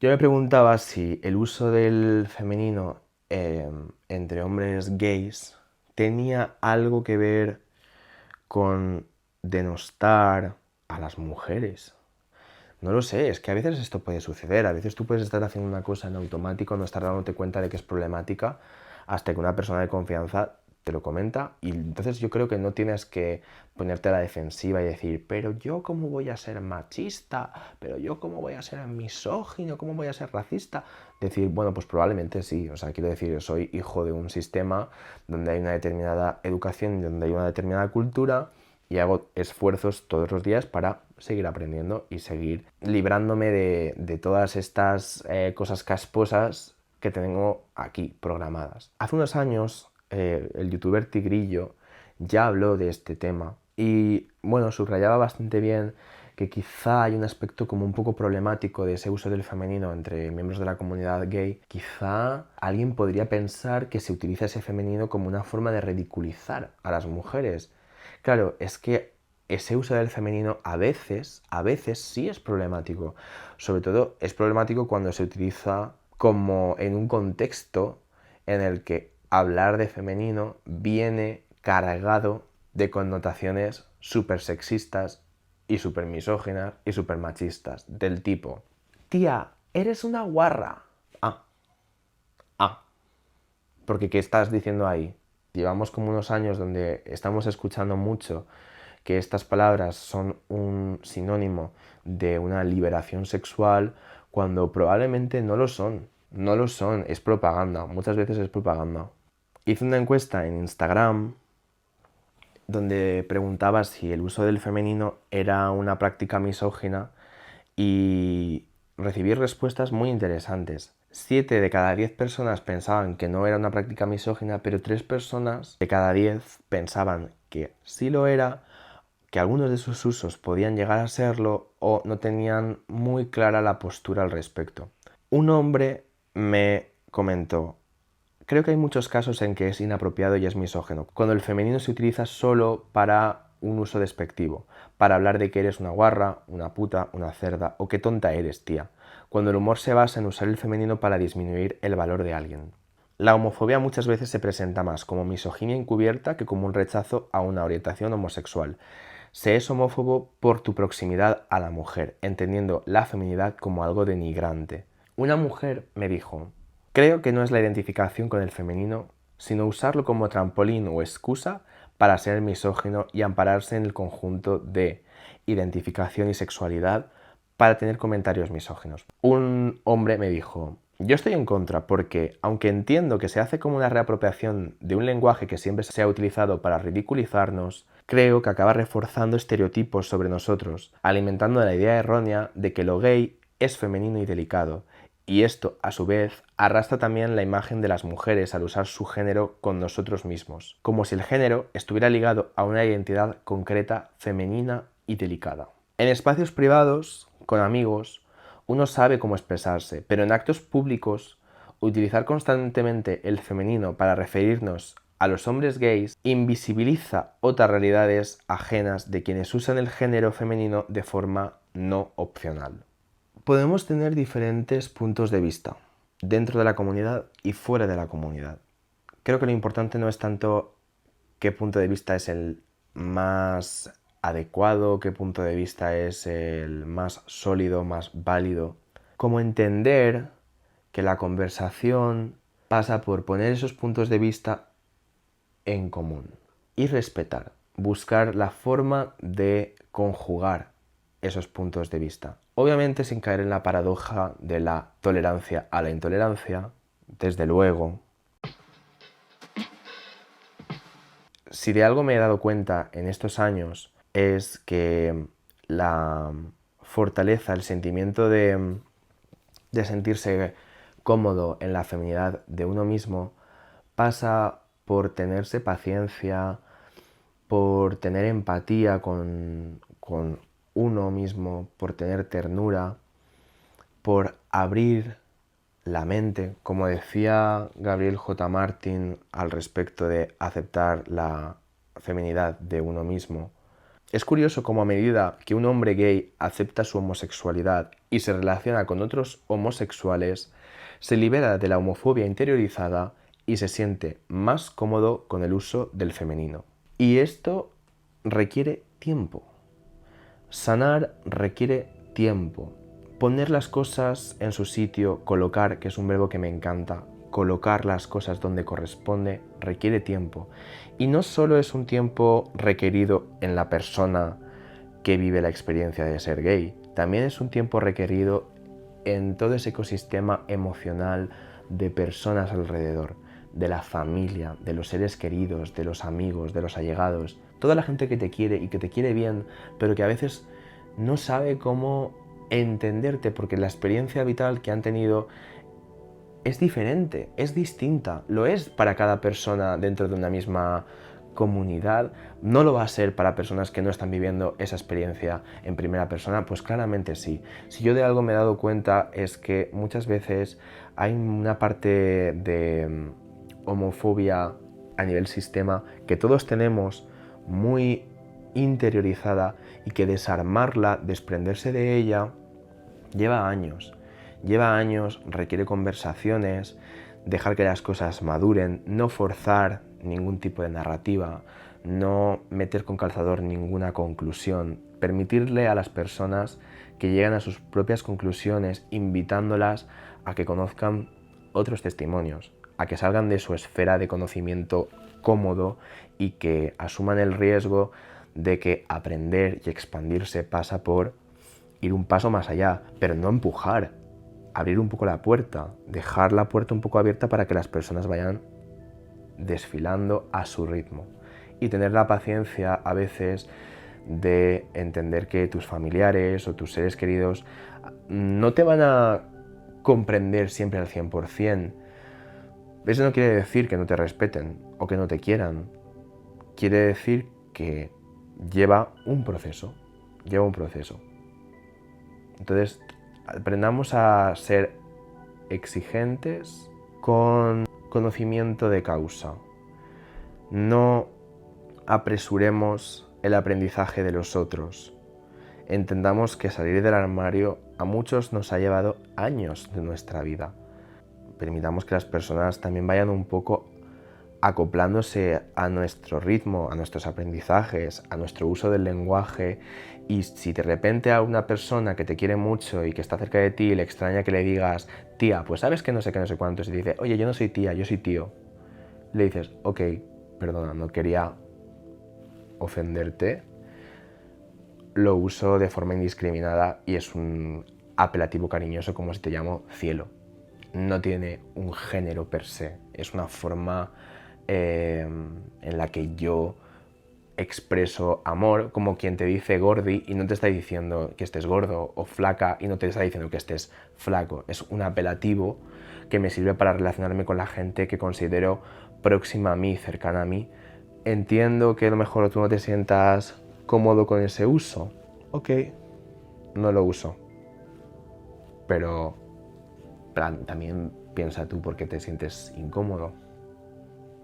[SPEAKER 1] Yo me preguntaba si el uso del femenino entre hombres gays tenía algo que ver con denostar a las mujeres. No lo sé, es que a veces esto puede suceder, a veces tú puedes estar haciendo una cosa en automático, no estar dándote cuenta de que es problemática, hasta que una persona de confianza te lo comenta, y entonces yo creo que no tienes que ponerte a la defensiva y decir, pero yo cómo voy a ser machista, pero yo cómo voy a ser misógino, cómo voy a ser racista. Decir, bueno, pues probablemente sí, o sea, quiero decir, soy hijo de un sistema donde hay una determinada educación y donde hay una determinada cultura, y hago esfuerzos todos los días para seguir aprendiendo y seguir librándome de todas estas cosas casposas que tengo aquí programadas. Hace unos años el youtuber Tigrillo ya habló de este tema y bueno, subrayaba bastante bien que quizá hay un aspecto como un poco problemático de ese uso del femenino entre miembros de la comunidad gay. Quizá alguien podría pensar que se utiliza ese femenino como una forma de ridiculizar a las mujeres. Claro, es que ese uso del femenino a veces sí es problemático. Sobre todo es problemático cuando se utiliza como en un contexto en el que hablar de femenino viene cargado de connotaciones súper sexistas y súper misóginas y súper machistas, del tipo, tía, eres una guarra. Porque ¿qué estás diciendo ahí? Llevamos como unos años donde estamos escuchando mucho que estas palabras son un sinónimo de una liberación sexual cuando probablemente no lo son. No lo son, es propaganda, muchas veces es propaganda. Hice una encuesta en Instagram donde preguntaba si el uso del femenino era una práctica misógina y recibí respuestas muy interesantes. 7 de cada 10 personas pensaban que no era una práctica misógina, pero 3 personas de cada 10 pensaban que sí lo era, que algunos de sus usos podían llegar a serlo o no tenían muy clara la postura al respecto. Un hombre me comentó, creo que hay muchos casos en que es inapropiado y es misógino, cuando el femenino se utiliza solo para un uso despectivo, para hablar de que eres una guarra, una puta, una cerda o qué tonta eres, tía, cuando el humor se basa en usar el femenino para disminuir el valor de alguien. La homofobia muchas veces se presenta más como misoginia encubierta que como un rechazo a una orientación homosexual. Se es homófobo por tu proximidad a la mujer, entendiendo la feminidad como algo denigrante. Una mujer me dijo, creo que no es la identificación con el femenino, sino usarlo como trampolín o excusa para ser misógino y ampararse en el conjunto de identificación y sexualidad para tener comentarios misóginos. Un hombre me dijo, yo estoy en contra porque, aunque entiendo que se hace como una reapropiación de un lenguaje que siempre se ha utilizado para ridiculizarnos, creo que acaba reforzando estereotipos sobre nosotros, alimentando la idea errónea de que lo gay es femenino y delicado, y esto, a su vez, arrastra también la imagen de las mujeres al usar su género con nosotros mismos, como si el género estuviera ligado a una identidad concreta, femenina y delicada. En espacios privados, con amigos, uno sabe cómo expresarse, pero en actos públicos, utilizar constantemente el femenino para referirnos a los hombres gays invisibiliza otras realidades ajenas de quienes usan el género femenino de forma no opcional. Podemos tener diferentes puntos de vista, dentro de la comunidad y fuera de la comunidad. Creo que lo importante no es tanto qué punto de vista es el más adecuado, qué punto de vista es el más sólido, más válido, como entender que la conversación pasa por poner esos puntos de vista en común y respetar, buscar la forma de conjugar esos puntos de vista. Obviamente sin caer en la paradoja de la tolerancia a la intolerancia, desde luego. Si de algo me he dado cuenta en estos años es que la fortaleza, el sentimiento de sentirse cómodo en la feminidad de uno mismo pasa por tenerse paciencia, por tener empatía con uno mismo, por tener ternura, por abrir la mente, como decía Gabriel J. Martin al respecto de aceptar la feminidad de uno mismo. Es curioso cómo a medida que un hombre gay acepta su homosexualidad y se relaciona con otros homosexuales, se libera de la homofobia interiorizada y se siente más cómodo con el uso del femenino. Y esto requiere tiempo. Sanar requiere tiempo. Poner las cosas en su sitio, colocar, que es un verbo que me encanta, colocar las cosas donde corresponde requiere tiempo. Y no solo es un tiempo requerido en la persona que vive la experiencia de ser gay, también es un tiempo requerido en todo ese ecosistema emocional de personas alrededor, de la familia, de los seres queridos, de los amigos, de los allegados, toda la gente que te quiere y que te quiere bien, pero que a veces no sabe cómo entenderte porque la experiencia vital que han tenido es diferente, es distinta, lo es para cada persona dentro de una misma comunidad, no lo va a ser para personas que no están viviendo esa experiencia en primera persona, pues claramente sí. Si yo de algo me he dado cuenta es que muchas veces hay una parte de homofobia a nivel sistema que todos tenemos muy interiorizada y que desarmarla, desprenderse de ella, lleva años. Lleva años, requiere conversaciones, dejar que las cosas maduren, no forzar ningún tipo de narrativa, no meter con calzador ninguna conclusión, permitirle a las personas que lleguen a sus propias conclusiones, invitándolas a que conozcan otros testimonios, a que salgan de su esfera de conocimiento cómodo y que asuman el riesgo de que aprender y expandirse pasa por ir un paso más allá, pero no empujar, abrir un poco la puerta, dejar la puerta un poco abierta para que las personas vayan desfilando a su ritmo y tener la paciencia a veces de entender que tus familiares o tus seres queridos no te van a comprender siempre al 100%. Eso no quiere decir que no te respeten o que no te quieran. Quiere decir que lleva un proceso. Entonces, aprendamos a ser exigentes con conocimiento de causa. No apresuremos el aprendizaje de los otros. Entendamos que salir del armario a muchos nos ha llevado años de nuestra vida. Permitamos que las personas también vayan un poco acoplándose a nuestro ritmo, a nuestros aprendizajes, a nuestro uso del lenguaje. Y si de repente a una persona que te quiere mucho y que está cerca de ti le extraña que le digas, tía, pues sabes que no sé qué, no sé cuántos, y te dice, oye, yo no soy tía, yo soy tío, le dices, ok, perdona, no quería ofenderte, lo uso de forma indiscriminada y es un apelativo cariñoso como si te llamo cielo. No tiene un género per se, es una forma en la que yo expreso amor, como quien te dice gordi y no te está diciendo que estés gordo, o flaca y no te está diciendo que estés flaco. Es un apelativo que me sirve para relacionarme con la gente que considero próxima a mí, cercana a mí. Entiendo que a lo mejor tú no te sientas cómodo con ese uso. Ok, no lo uso. Pero también piensa tú por qué te sientes incómodo.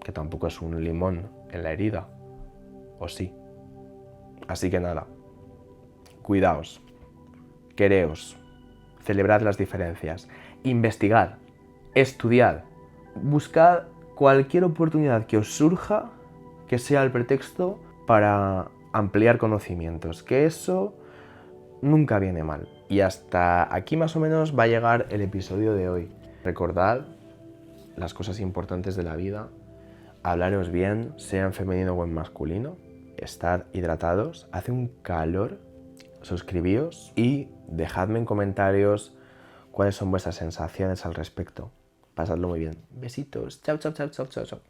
[SPEAKER 1] Que tampoco es un limón en la herida. ¿O sí? Así que nada. Cuidaos. Quereos. Celebrad las diferencias. Investigad. Estudiad. Buscad cualquier oportunidad que os surja que sea el pretexto para ampliar conocimientos. Que eso nunca viene mal. Y hasta aquí más o menos va a llegar el episodio de hoy. Recordad las cosas importantes de la vida. Hablaros bien, sea en femenino o en masculino. Estad hidratados. Hace un calor. Suscribíos y dejadme en comentarios cuáles son vuestras sensaciones al respecto. Pasadlo muy bien. Besitos. Chao, chao, chao, chao, chao, chao.